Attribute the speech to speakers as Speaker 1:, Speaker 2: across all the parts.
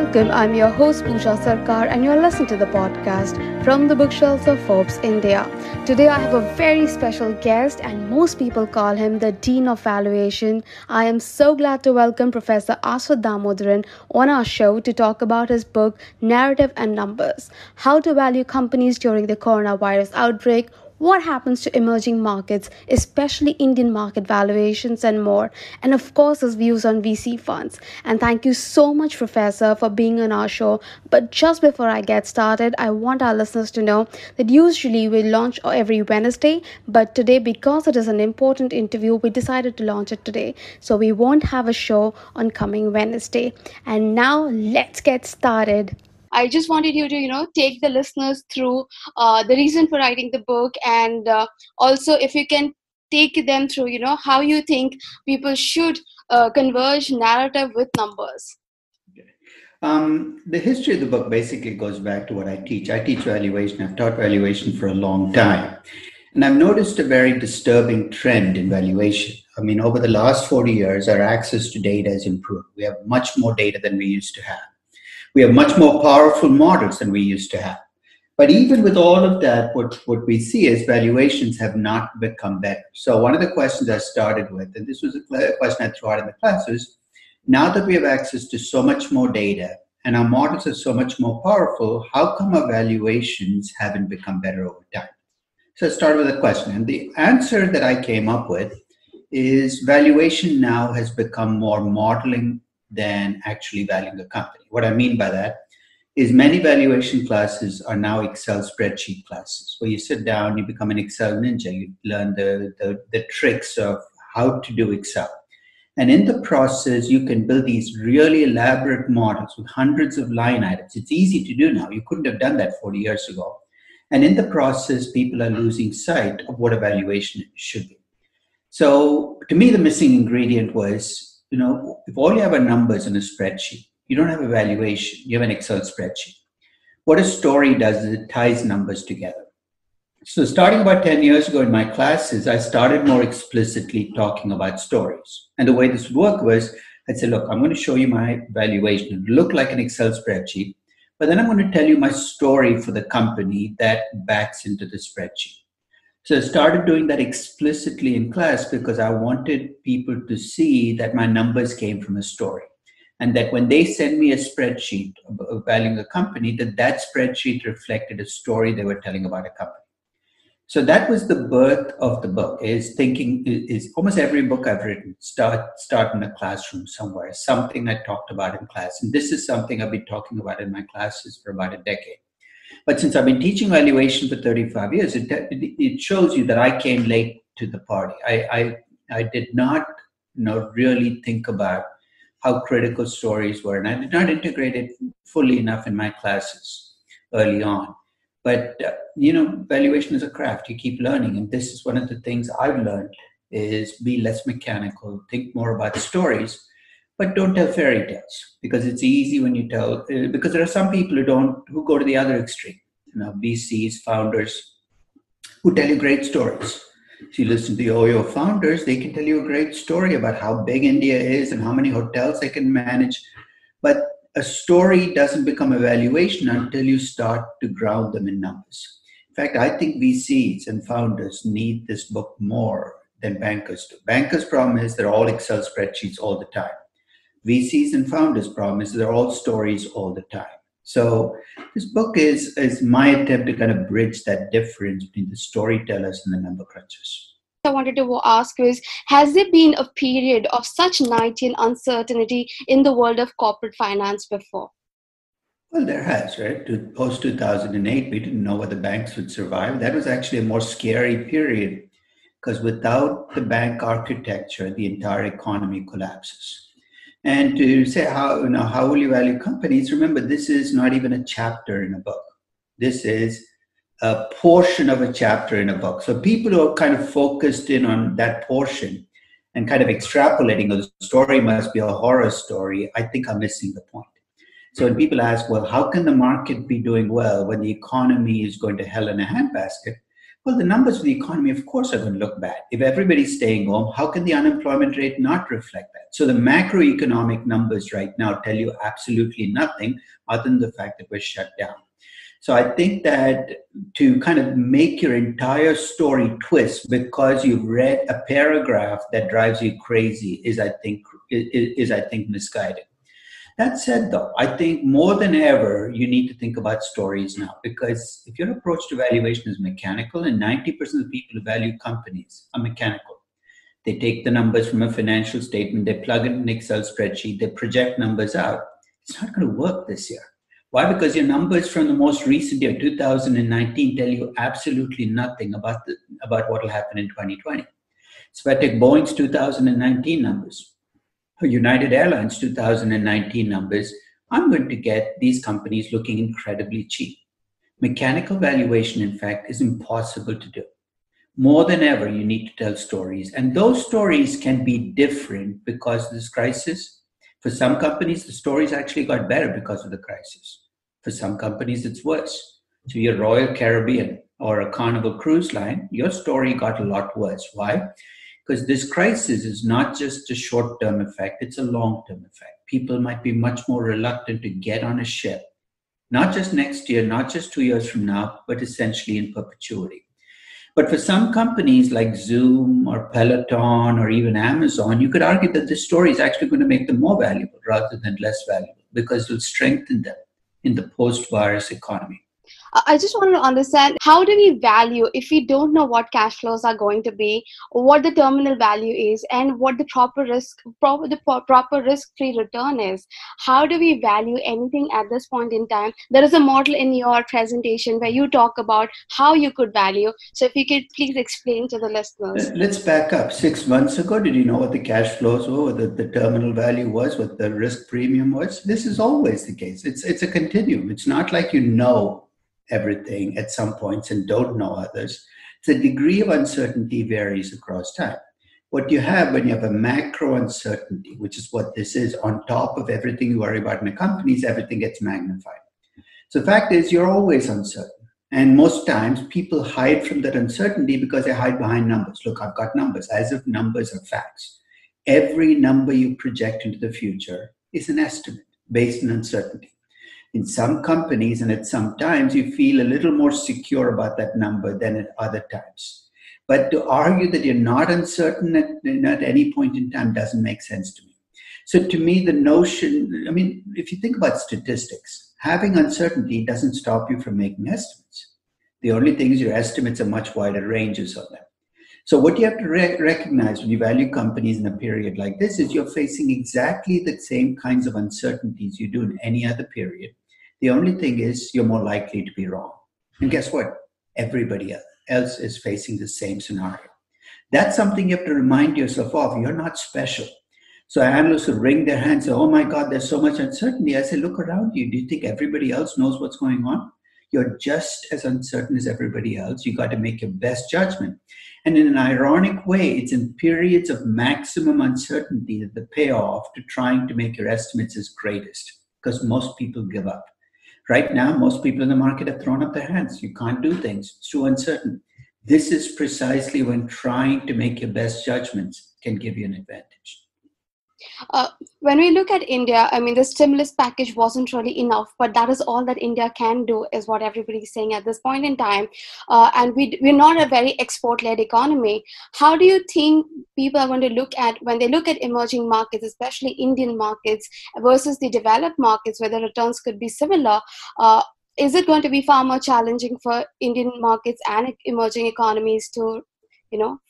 Speaker 1: Welcome, I'm your host Pooja Sarkar and you're listening to the podcast from the bookshelves of Forbes India. Today I have a very special guest and most people call him the Dean of Valuation. I am so glad to welcome Professor Aswath Damodaran on our show to talk about his book Narrative and Numbers: How to Value Companies During the Coronavirus Outbreak, what happens to emerging markets, especially Indian market valuations and more, and of course his views on VC funds. And thank you so much, Professor, for being on our show. But just before I get started, I want our listeners to know that usually we launch every Wednesday, but today, because it is an important interview, we decided to launch it today. So we won't have a show on coming Wednesday. And now let's get started. I just wanted you to, take the listeners through the reason for writing the book, and also if you can take them through, how you think people should converge narrative with numbers.
Speaker 2: The history of the book basically goes back to what I teach. I teach valuation. I've taught valuation for a long time. And I've noticed a very disturbing trend in valuation. I mean, over the last 40 years, our access to data has improved. We have much more data than we used to have. We have much more powerful models than we used to have. But even with all of that, what we see is valuations have not become better. So one of the questions I started with, and this was a question I threw out in the class, is now that we have access to so much more data and our models are so much more powerful, how come our valuations haven't become better over time? So I started with a question. And the answer that I came up with is valuation now has become more modeling than actually valuing a company. What I mean by that is many valuation classes are now Excel spreadsheet classes, where you sit down, you become an Excel ninja, you learn the tricks of how to do Excel. And in the process, you can build these really elaborate models with hundreds of line items. It's easy to do now. You couldn't have done that 40 years ago. And in the process, people are losing sight of what a valuation should be. So to me, the missing ingredient was, if all you have are numbers in a spreadsheet, you don't have a valuation, you have an Excel spreadsheet. What a story does is it ties numbers together. So starting about 10 years ago in my classes, I started more explicitly talking about stories. And the way this would work was, I'd say, look, I'm going to show you my valuation. It would look like an Excel spreadsheet, but then I'm going to tell you my story for the company that backs into the spreadsheet. So I started doing that explicitly in class because I wanted people to see that my numbers came from a story. And that when they send me a spreadsheet of valuing a company, that spreadsheet reflected a story they were telling about a company. So that was the birth of the book, is almost every book I've written start in a classroom somewhere, something I talked about in class. And this is something I've been talking about in my classes for about a decade. But since I've been teaching valuation for 35 years, it shows you that I came late to the party. I did not really think about how critical stories were, and I did not integrate it fully enough in my classes early on. But, valuation is a craft. You keep learning. And this is one of the things I've learned is be less mechanical, think more about stories, but don't tell fairy tales, because it's easy when you tell, because there are some people who go to the other extreme, VCs, founders, who tell you great stories. If you listen to the OYO founders, they can tell you a great story about how big India is and how many hotels they can manage. But a story doesn't become a valuation until you start to ground them in numbers. In fact, I think VCs and founders need this book more than bankers do. Bankers' problem is they're all Excel spreadsheets all the time. VCs and founders' problem is they're all stories all the time. So this book is my attempt to kind of bridge that difference between the storytellers and the number crunchers.
Speaker 1: I wanted to ask you is, has there been a period of such anxiety and uncertainty in the world of corporate finance before?
Speaker 2: Well, there has, right? Post 2008, we didn't know whether banks would survive. That was actually a more scary period because without the bank architecture, the entire economy collapses. And to say how will you value companies? Remember, this is not even a chapter in a book. This is a portion of a chapter in a book. So people who are kind of focused in on that portion and kind of extrapolating, the story must be a horror story, I think are missing the point. So when people ask, well, how can the market be doing well when the economy is going to hell in a handbasket? Well, the numbers of the economy, of course, are going to look bad. If everybody's staying home, how can the unemployment rate not reflect that? So the macroeconomic numbers right now tell you absolutely nothing other than the fact that we're shut down. So I think that to kind of make your entire story twist because you've read a paragraph that drives you crazy is I think misguided. That said, though, I think more than ever, you need to think about stories now because if your approach to valuation is mechanical, and 90% of the people who value companies are mechanical, they take the numbers from a financial statement, they plug in an Excel spreadsheet, they project numbers out. It's not going to work this year. Why? Because your numbers from the most recent year, 2019, tell you absolutely nothing about what will happen in 2020. So if I take Boeing's 2019 numbers, United Airlines 2019 numbers, I'm going to get these companies looking incredibly cheap. Mechanical valuation, in fact, is impossible to do. More than ever, you need to tell stories. And those stories can be different because of this crisis. For some companies, the stories actually got better because of the crisis. For some companies, it's worse. So your Royal Caribbean or a Carnival Cruise Line, your story got a lot worse. Why? Because this crisis is not just a short-term effect, it's a long-term effect. People might be much more reluctant to get on a ship, not just next year, not just 2 years from now, but essentially in perpetuity. But for some companies like Zoom or Peloton or even Amazon, you could argue that this story is actually going to make them more valuable rather than less valuable because it will strengthen them in the post-virus economy.
Speaker 1: I just want to understand, how do we value if we don't know what cash flows are going to be, what the terminal value is, and what the proper risk-free return is? How do we value anything at this point in time? There is a model in your presentation where you talk about how you could value. So if you could please explain to the listeners.
Speaker 2: Let's back up. 6 months ago, did you know what the cash flows were, what the terminal value was, what the risk premium was? This is always the case. It's a continuum. It's not like you know everything at some points and don't know others. The degree of uncertainty varies across time. What you have when you have a macro uncertainty, which is what this is, on top of everything you worry about in a company, is everything gets magnified. So the fact is, you're always uncertain. And most times people hide from that uncertainty because they hide behind numbers. Look, I've got numbers, as if numbers are facts. Every number you project into the future is an estimate based on uncertainty. In some companies and at some times, you feel a little more secure about that number than at other times. But to argue that you're not uncertain at any point in time doesn't make sense to me. So to me, the notion, if you think about statistics, having uncertainty doesn't stop you from making estimates. The only thing is your estimates are much wider ranges of them. So what you have to recognize when you value companies in a period like this is you're facing exactly the same kinds of uncertainties you do in any other period. The only thing is you're more likely to be wrong. And guess what? Everybody else is facing the same scenario. That's something you have to remind yourself of. You're not special. So analysts will wring their hands and say, oh my God, there's so much uncertainty. I say, look around you. Do you think everybody else knows what's going on? You're just as uncertain as everybody else. You got to make your best judgment. And in an ironic way, it's in periods of maximum uncertainty that the payoff to trying to make your estimates is greatest, because most people give up. Right now, most people in the market have thrown up their hands. You can't do things. It's too uncertain. This is precisely when trying to make your best judgments can give you an advantage.
Speaker 1: When we look at India, the stimulus package wasn't really enough, but that is all that India can do, is what everybody's saying at this point in time. And we're not a very export-led economy. How do you think people are going to look at, when they look at emerging markets, especially Indian markets versus the developed markets, where the returns could be similar? Is it going to be far more challenging for Indian markets and emerging economies to,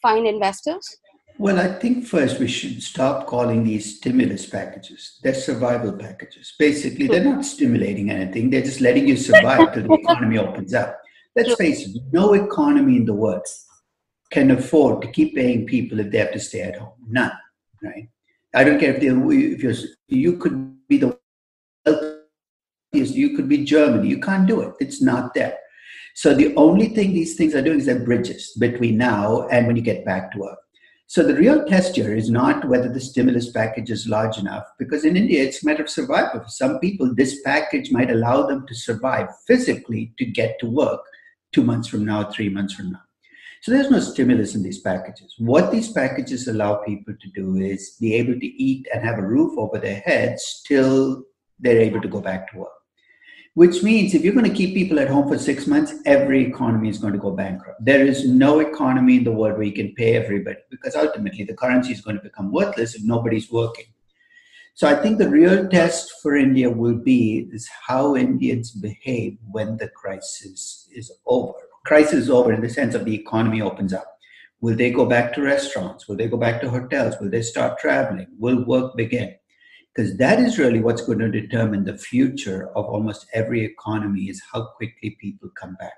Speaker 1: find investors?
Speaker 2: Well, I think first we should stop calling these stimulus packages. They're survival packages. Basically, they're not stimulating anything. They're just letting you survive till the economy opens up. Let's face it, no economy in the world can afford to keep paying people if they have to stay at home. None, right? I don't care you could be the wealthiest, you could be Germany. You can't do it. It's not there. So the only thing these things are doing is they're bridges between now and when you get back to work. So the real test here is not whether the stimulus package is large enough, because in India, it's a matter of survival. For some people, this package might allow them to survive physically to get to work 2 months from now, 3 months from now. So there's no stimulus in these packages. What these packages allow people to do is be able to eat and have a roof over their heads till they're able to go back to work. Which means if you're going to keep people at home for 6 months, every economy is going to go bankrupt. There is no economy in the world where you can pay everybody, because ultimately the currency is going to become worthless if nobody's working. So I think the real test for India will be is how Indians behave when the crisis is over. Crisis is over in the sense of the economy opens up. Will they go back to restaurants? Will they go back to hotels? Will they start traveling? Will work begin? Because that is really what's going to determine the future of almost every economy, is how quickly people come back.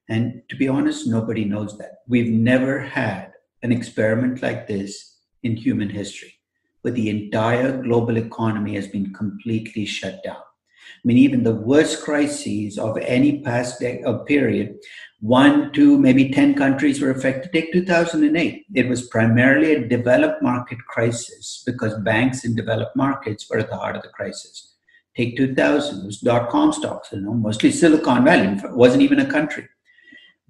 Speaker 2: And to be honest, nobody knows that. We've never had an experiment like this in human history, where the entire global economy has been completely shut down. I mean, even the worst crises of any past period, 1, 2, maybe 10 countries were affected. Take 2008. It was primarily a developed market crisis because banks in developed markets were at the heart of the crisis. Take 2000, it was dot-com stocks, mostly Silicon Valley. It wasn't even a country.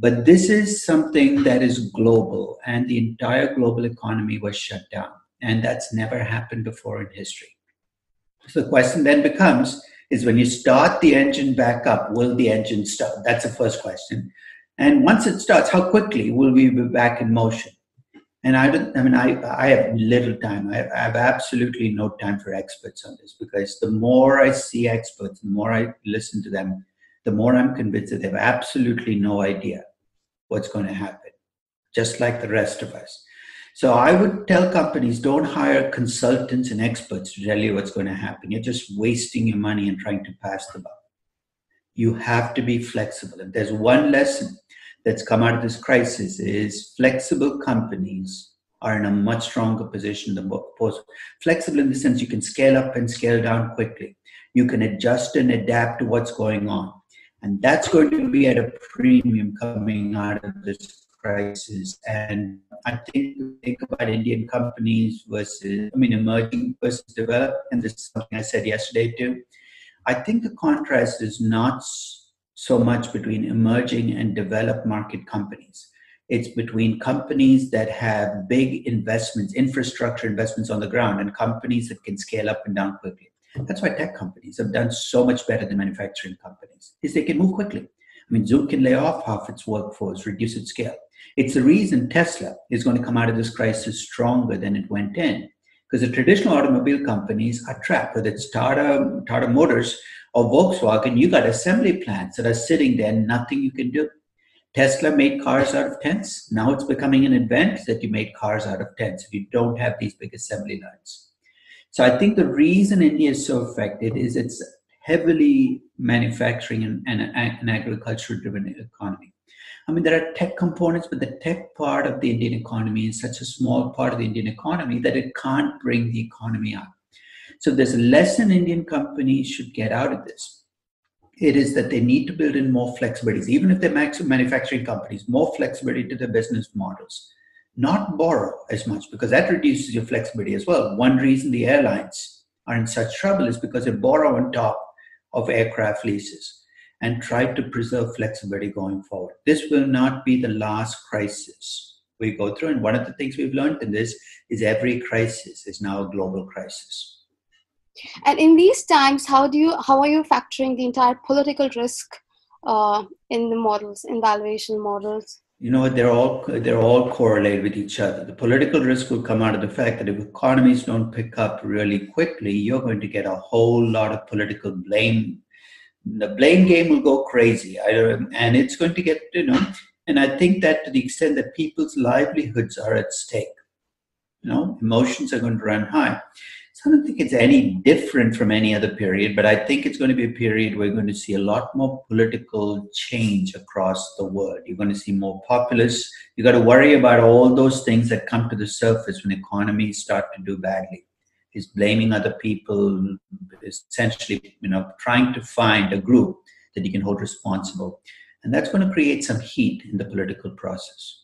Speaker 2: But this is something that is global, and the entire global economy was shut down. And that's never happened before in history. So the question then becomes, is when you start the engine back up, will the engine start? That's the first question. And once it starts, how quickly will we be back in motion? And I have little time. I have absolutely no time for experts on this, because the more I see experts, the more I listen to them, the more I'm convinced that they have absolutely no idea what's going to happen, just like the rest of us. So I would tell companies, don't hire consultants and experts to tell you what's going to happen. You're just wasting your money and trying to pass the buck. You have to be flexible. If there's one lesson that's come out of this crisis, is flexible companies are in a much stronger position than most. Flexible in the sense you can scale up and scale down quickly. You can adjust and adapt to what's going on. And that's going to be at a premium coming out of this crisis. And I think about Indian companies versus, emerging versus developed, and this is something I said yesterday too. I think the contrast is not so much between emerging and developed market companies. It's between companies that have big investments, infrastructure investments on the ground, and companies that can scale up and down quickly. That's why tech companies have done so much better than manufacturing companies, is they can move quickly. Zoom can lay off half its workforce, reduce its scale. It's the reason Tesla is going to come out of this crisis stronger than it went in. Because the traditional automobile companies are trapped, whether it's Tata Motors or Volkswagen, you got assembly plants that are sitting there, nothing you can do. Tesla made cars out of tents. Now it's becoming an advantage that you make cars out of tents if you don't have these big assembly lines. So I think the reason India is so affected is it's heavily manufacturing and agriculture-driven economy. There are tech components, but the tech part of the Indian economy is such a small part of the Indian economy that it can't bring the economy up. So there's a lesson Indian companies should get out of this. It is that they need to build in more flexibilities, even if they're manufacturing companies, more flexibility to their business models. Not borrow as much, because that reduces your flexibility as well. One reason the airlines are in such trouble is because they borrow on top of aircraft leases and try to preserve flexibility going forward. This will not be the last crisis we go through. And one of the things we've learned in this is every crisis is now a global crisis.
Speaker 1: And in these times, how are you factoring the entire political risk in the models, in valuation models?
Speaker 2: They're all correlated with each other. The political risk will come out of the fact that if economies don't pick up really quickly, you're going to get a whole lot of political blame. The blame game will go crazy, and it's going to get, and I think that to the extent that people's livelihoods are at stake, emotions are going to run high. So I don't think it's any different from any other period, but I think it's going to be a period where you're going to see a lot more political change across the world. You're going to see more populists. You got to worry about all those things that come to the surface when economies start to do badly. Is blaming other people, essentially, trying to find a group that you can hold responsible. And that's going to create some heat in the political process.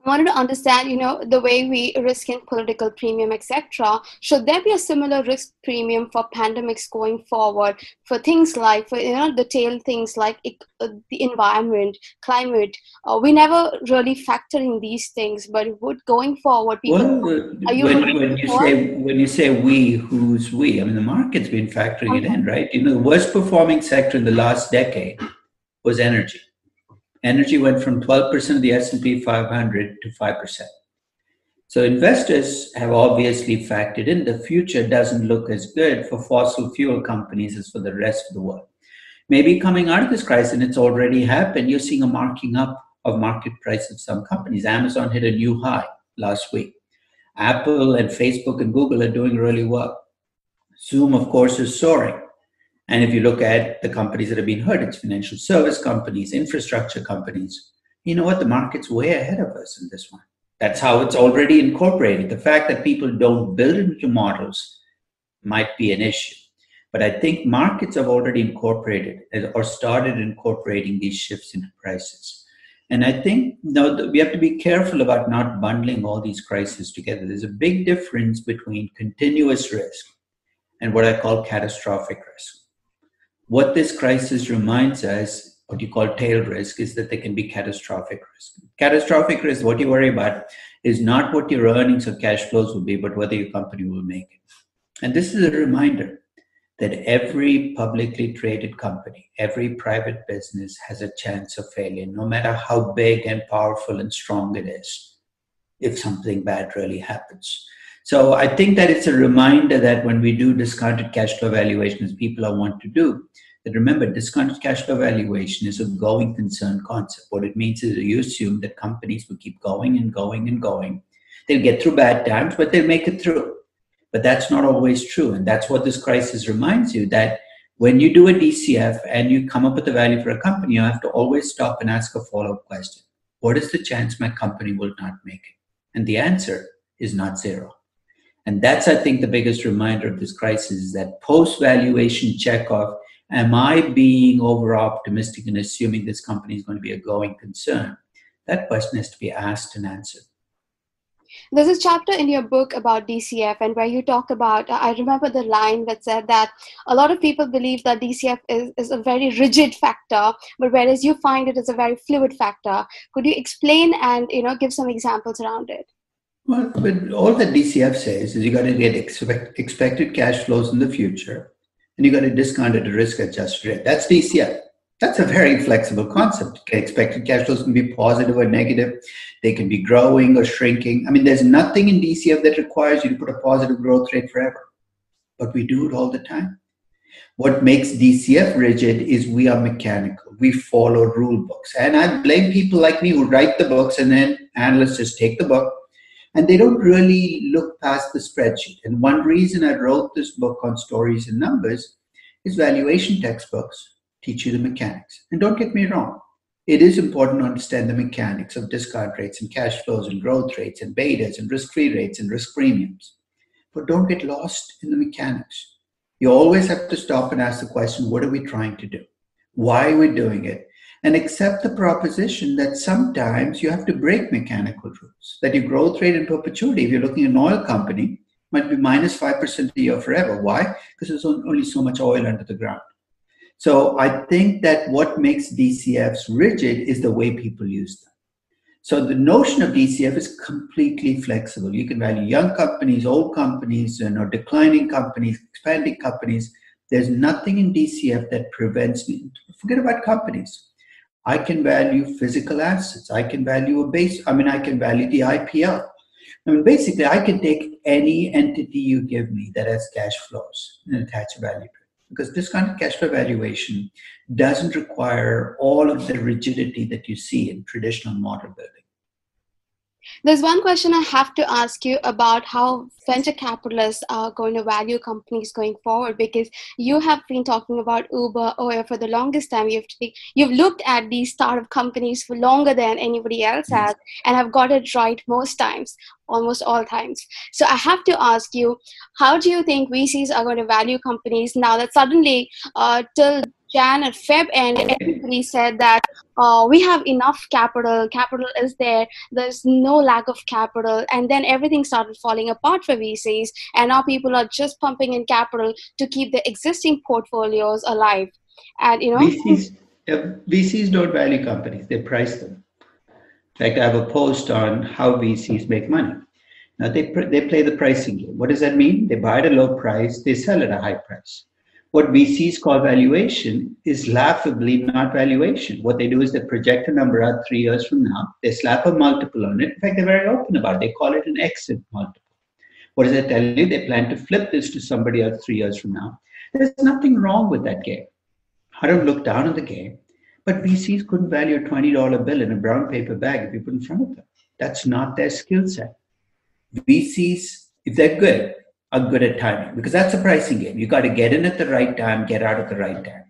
Speaker 1: I wanted to understand, the way we risk in political premium, etc. Should there be a similar risk premium for pandemics going forward for things like, for the tail things like the environment, climate? We never really factor in these things, but would going forward, people,
Speaker 2: Well,
Speaker 1: are you
Speaker 2: when
Speaker 1: looking
Speaker 2: when you
Speaker 1: for?
Speaker 2: say we, who's we? I mean, the market's been factoring it in, right? The worst performing sector in the last decade was energy. Energy went from 12% of the S&P 500 to 5%. So investors have obviously factored in the future doesn't look as good for fossil fuel companies as for the rest of the world. Maybe coming out of this crisis, and it's already happened, you're seeing a marking up of market price of some companies. Amazon hit a new high last week. Apple and Facebook and Google are doing really well. Zoom, of course, is soaring. And if you look at the companies that have been hurt, it's financial service companies, infrastructure companies. You know what? The market's way ahead of us in this one. That's how it's already incorporated. The fact that people don't build into models might be an issue. But I think markets have already incorporated or started incorporating these shifts in prices. And I think we have to be careful about not bundling all these crises together. There's a big difference between continuous risk and what I call catastrophic risk. What this crisis reminds us, what you call tail risk, is that there can be catastrophic risk. Catastrophic risk, what you worry about is not what your earnings or cash flows will be, but whether your company will make it. And this is a reminder that every publicly traded company, every private business has a chance of failure, no matter how big and powerful and strong it is, if something bad really happens. So I think that it's a reminder that when we do discounted cash flow valuation, as people are want to do, that remember, discounted cash flow valuation is a going concern concept. What it means is you assume that companies will keep going and going and going. They'll get through bad times, but they'll make it through. But that's not always true. And that's what this crisis reminds you, that when you do a DCF and you come up with a value for a company, you have to always stop and ask a follow-up question. What is the chance my company will not make it? And the answer is not zero. And that's, I think, the biggest reminder of this crisis, is that post-valuation checkoff, am I being over-optimistic and assuming this company is going to be a going concern? That question has to be asked and answered.
Speaker 1: There's a chapter in your book about DCF, and where you talk about, I remember the line that said that a lot of people believe that DCF is a very rigid factor, but whereas you find it is a very fluid factor. Could you explain and give some examples around it?
Speaker 2: Well, but all that DCF says is you got to get expected cash flows in the future, and you got to discount it at risk-adjusted rate. That's DCF. That's a very flexible concept. Expected cash flows can be positive or negative. They can be growing or shrinking. I mean, there's nothing in DCF that requires you to put a positive growth rate forever, but we do it all the time. What makes DCF rigid is we are mechanical. We follow rule books. And I blame people like me who write the books, and then analysts just take the book and they don't really look past the spreadsheet. And one reason I wrote this book on stories and numbers is valuation textbooks teach you the mechanics. And don't get me wrong, it is important to understand the mechanics of discount rates and cash flows and growth rates and betas and risk-free rates and risk premiums. But don't get lost in the mechanics. You always have to stop and ask the question, what are we trying to do? Why are we doing it? And accept the proposition that sometimes you have to break mechanical rules, that your growth rate in perpetuity, if you're looking at an oil company, might be minus 5% a year forever. Why? Because there's only so much oil under the ground. So I think that what makes DCFs rigid is the way people use them. So the notion of DCF is completely flexible. You can value young companies, old companies, declining companies, expanding companies. There's nothing in DCF that prevents me. Forget about companies. I can value physical assets. I can value I can value the IPL. I mean, basically, I can take any entity you give me that has cash flows and attach a value to it. Because discounted cash flow valuation doesn't require all of the rigidity that you see in traditional model building.
Speaker 1: There's one question I have to ask you about how venture capitalists are going to value companies going forward, because you have been talking about Uber for the longest time. You've looked at these startup companies for longer than anybody else has, and have got it right most times, almost all times. So I have to ask you, how do you think VCs are going to value companies now that suddenly till Jan and Feb, and everybody said that we have enough capital. Capital is there. There's no lack of capital, and then everything started falling apart for VCs, and now people are just pumping in capital to keep the existing portfolios alive. And
Speaker 2: VCs, VCs don't value companies; they price them. In fact, I have a post on how VCs make money. Now they play the pricing game. What does that mean? They buy at a low price, they sell at a high price. What VCs call valuation is laughably not valuation. What they do is they project a number out 3 years from now. They slap a multiple on it. In fact, they're very open about it. They call it an exit multiple. What does that tell you? They plan to flip this to somebody else 3 years from now. There's nothing wrong with that game. I don't look down on the game, but VCs couldn't value a $20 bill in a brown paper bag if you put it in front of them. That's not their skill set. VCs, if they're good, are good at timing because that's a pricing game. You got to get in at the right time, get out at the right time.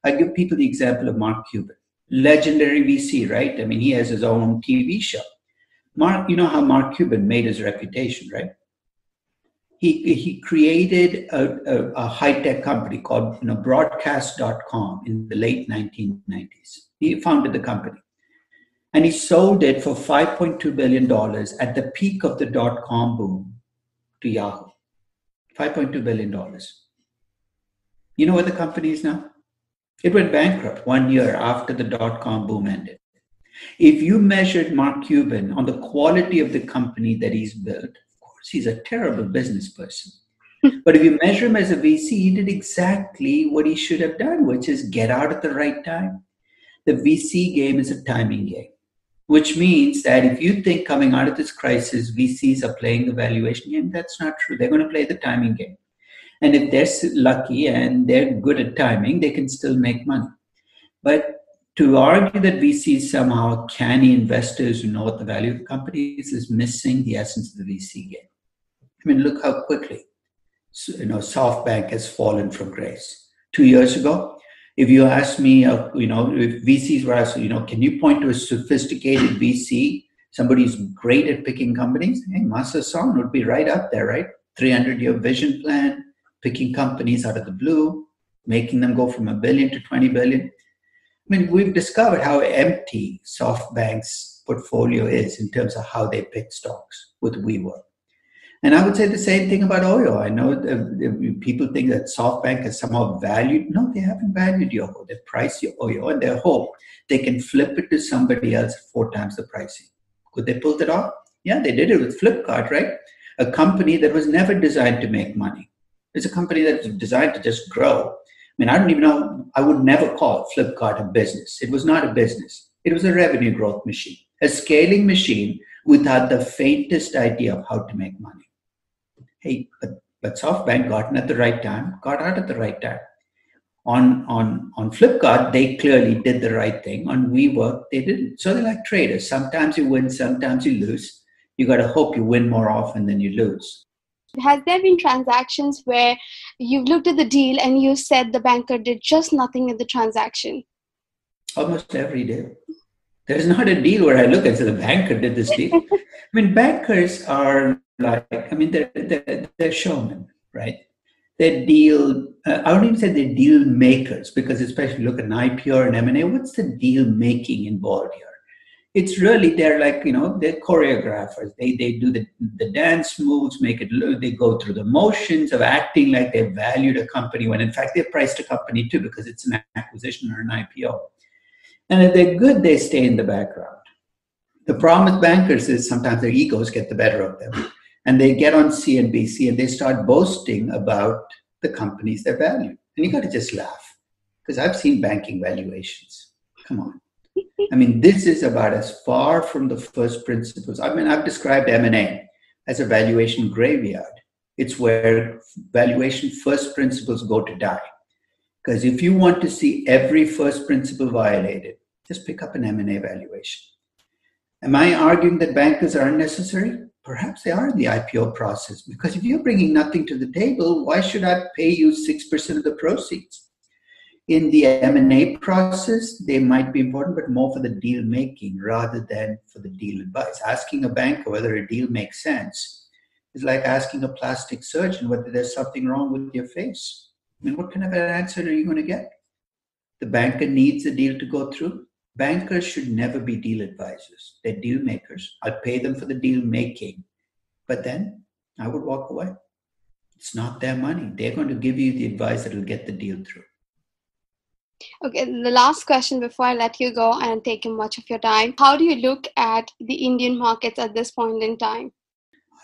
Speaker 2: I give people the example of Mark Cuban, legendary VC, right? I mean, he has his own TV show. Mark, you know how Mark Cuban made his reputation, right? He created a high-tech company called broadcast.com in the late 1990s. He founded the company. And he sold it for $5.2 billion at the peak of the dot-com boom to Yahoo. $5.2 billion. You know where the company is now? It went bankrupt 1 year after the dot-com boom ended. If you measured Mark Cuban on the quality of the company that he's built, of course, he's a terrible business person. But if you measure him as a VC, he did exactly what he should have done, which is get out at the right time. The VC game is a timing game, which means that if you think coming out of this crisis, VCs are playing the valuation game, that's not true. They're going to play the timing game. And if they're lucky and they're good at timing, they can still make money. But to argue that VCs somehow are canny investors who know what the value of the company is missing the essence of the VC game. I mean, look how quickly SoftBank has fallen from grace. 2 years ago, if you ask me, if VCs were asked, can you point to a sophisticated VC, somebody who's great at picking companies? Hey, Masa Son would be right up there, right? 300-year vision plan, picking companies out of the blue, making them go from $1 billion to $20 billion. I mean, we've discovered how empty SoftBank's portfolio is in terms of how they pick stocks with WeWork. And I would say the same thing about Oyo. I know people think that SoftBank has somehow valued. No, they haven't valued Yoho. They priced Oyo and they hope they can flip it to somebody else at 4 times the pricing. Could they pull that off? Yeah, they did it with Flipkart, right? A company that was never designed to make money. It's a company that was designed to just grow. I mean, I don't even know, I would never call Flipkart a business. It was not a business. It was a revenue growth machine, a scaling machine without the faintest idea of how to make money. Hey, but SoftBank got in at the right time, got out at the right time. On Flipkart, they clearly did the right thing. On WeWork, they didn't. So they're like traders. Sometimes you win, sometimes you lose. You got to hope you win more often than you lose.
Speaker 1: Has there been transactions where you've looked at the deal and you said the banker did just nothing in the transaction?
Speaker 2: Almost every day. There's not a deal where I look and say the banker did this deal. I mean, bankers are they're showmen, right? They're I don't even say they're deal makers because especially look at an IPO or an M&A, what's the deal making involved here? It's really, they're choreographers. They do the dance moves, they go through the motions of acting like they valued a company when in fact they priced a company too because it's an acquisition or an IPO. And if they're good, they stay in the background. The problem with bankers is sometimes their egos get the better of them and they get on CNBC and they start boasting about the companies they value. And you got to just laugh because I've seen banking valuations. Come on. I mean, this is about as far from the first principles. I mean, I've described M&A as a valuation graveyard. It's where valuation first principles go to die. Because if you want to see every first principle violated, just pick up an M&A valuation. Am I arguing that bankers are unnecessary? Perhaps they are in the IPO process. Because if you're bringing nothing to the table, why should I pay you 6% of the proceeds? In the M&A process, they might be important, but more for the deal making rather than for the deal advice. Asking a banker whether a deal makes sense is like asking a plastic surgeon whether there's something wrong with your face. I mean, what kind of an answer are you going to get? The banker needs a deal to go through. Bankers should never be deal advisors. They're deal makers. I'll pay them for the deal making, but then I would walk away. It's not their money. They're going to give you the advice that will get the deal through.
Speaker 1: Okay, the last question before I let you go and take much of your time. How do you look at the Indian markets at this point in time?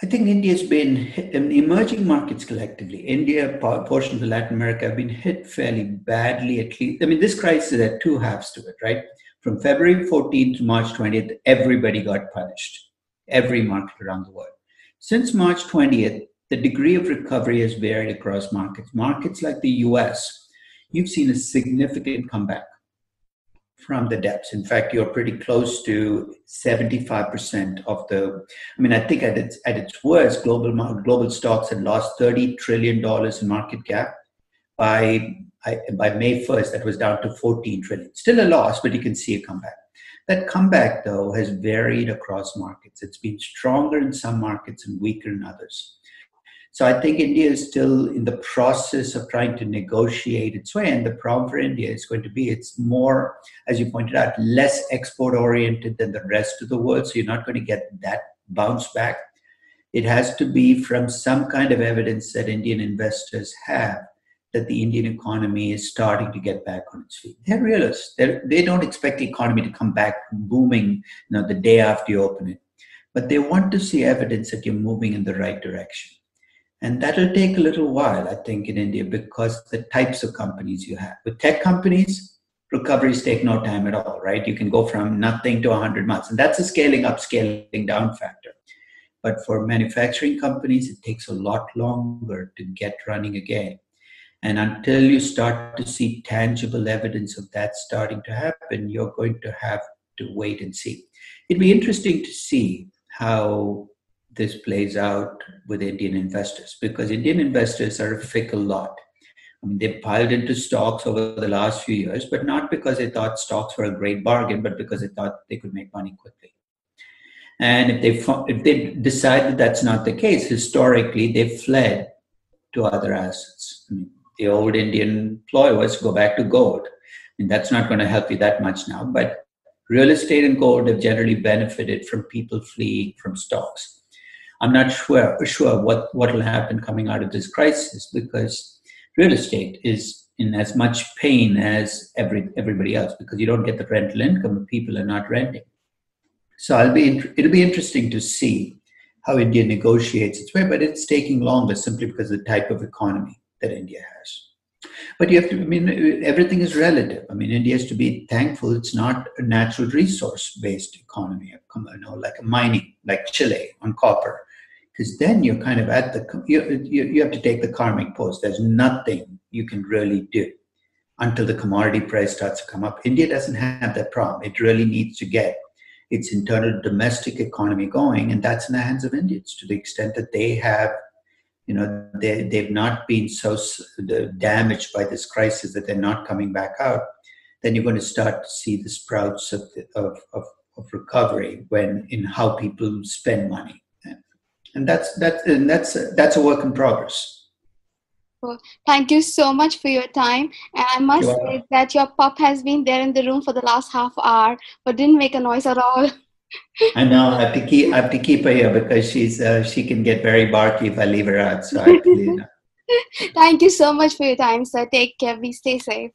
Speaker 2: I think India's been hit, emerging markets collectively. India, portions of Latin America have been hit fairly badly, at least. I mean, this crisis had two halves to it, right? From February 14th to March 20th, everybody got punished, every market around the world. Since March 20th, the degree of recovery has varied across markets. Markets like the US, you've seen a significant comeback from the depths. In fact, you're pretty close to 75% of the. I mean, I think at its worst, global stocks had lost $30 trillion in market cap. By May 1st, that was down to 14 trillion. Still a loss, but you can see a comeback. That comeback, though, has varied across markets. It's been stronger in some markets and weaker in others. So I think India is still in the process of trying to negotiate its way. And the problem for India is going to be it's more, as you pointed out, less export oriented than the rest of the world. So you're not going to get that bounce back. It has to be from some kind of evidence that Indian investors have that the Indian economy is starting to get back on its feet. They're realists. They don't expect the economy to come back booming, the day after you open it. But they want to see evidence that you're moving in the right direction. And that'll take a little while, I think, in India because the types of companies you have. With tech companies, recoveries take no time at all, right? You can go from nothing to 100 months. And that's a scaling up, scaling down factor. But for manufacturing companies, it takes a lot longer to get running again. And until you start to see tangible evidence of that starting to happen, you're going to have to wait and see. It'd be interesting to see how this plays out with Indian investors, because Indian investors are a fickle lot. I mean, they piled into stocks over the last few years, but not because they thought stocks were a great bargain, but because they thought they could make money quickly. And if they decide that that's not the case, historically, they fled to other assets. I mean, the old Indian ploy was go back to gold. And that's not going to help you that much now. But real estate and gold have generally benefited from people fleeing from stocks. I'm not sure what will happen coming out of this crisis because real estate is in as much pain as everybody else because you don't get the rental income and people are not renting. So it'll be interesting to see how India negotiates its way, but it's taking longer simply because of the type of economy that India has. But everything is relative. I mean, India has to be thankful it's not a natural resource-based economy, like a mining, like Chile on copper. Because then you're kind of at you have to take the karmic pose. There's nothing you can really do until the commodity price starts to come up. India doesn't have that problem. It really needs to get its internal domestic economy going, and that's in the hands of Indians to the extent that they have, they've not been so damaged by this crisis that they're not coming back out. Then you're going to start to see the sprouts of recovery in how people spend money. And that's a work in progress.
Speaker 1: Well, thank you so much for your time. And I must say that your pup has been there in the room for the last half hour, but didn't make a noise at all.
Speaker 2: I know. I have to keep her here because she can get very barky if I leave her out. So
Speaker 1: Thank you so much for your time, sir. Take care. Be stay safe.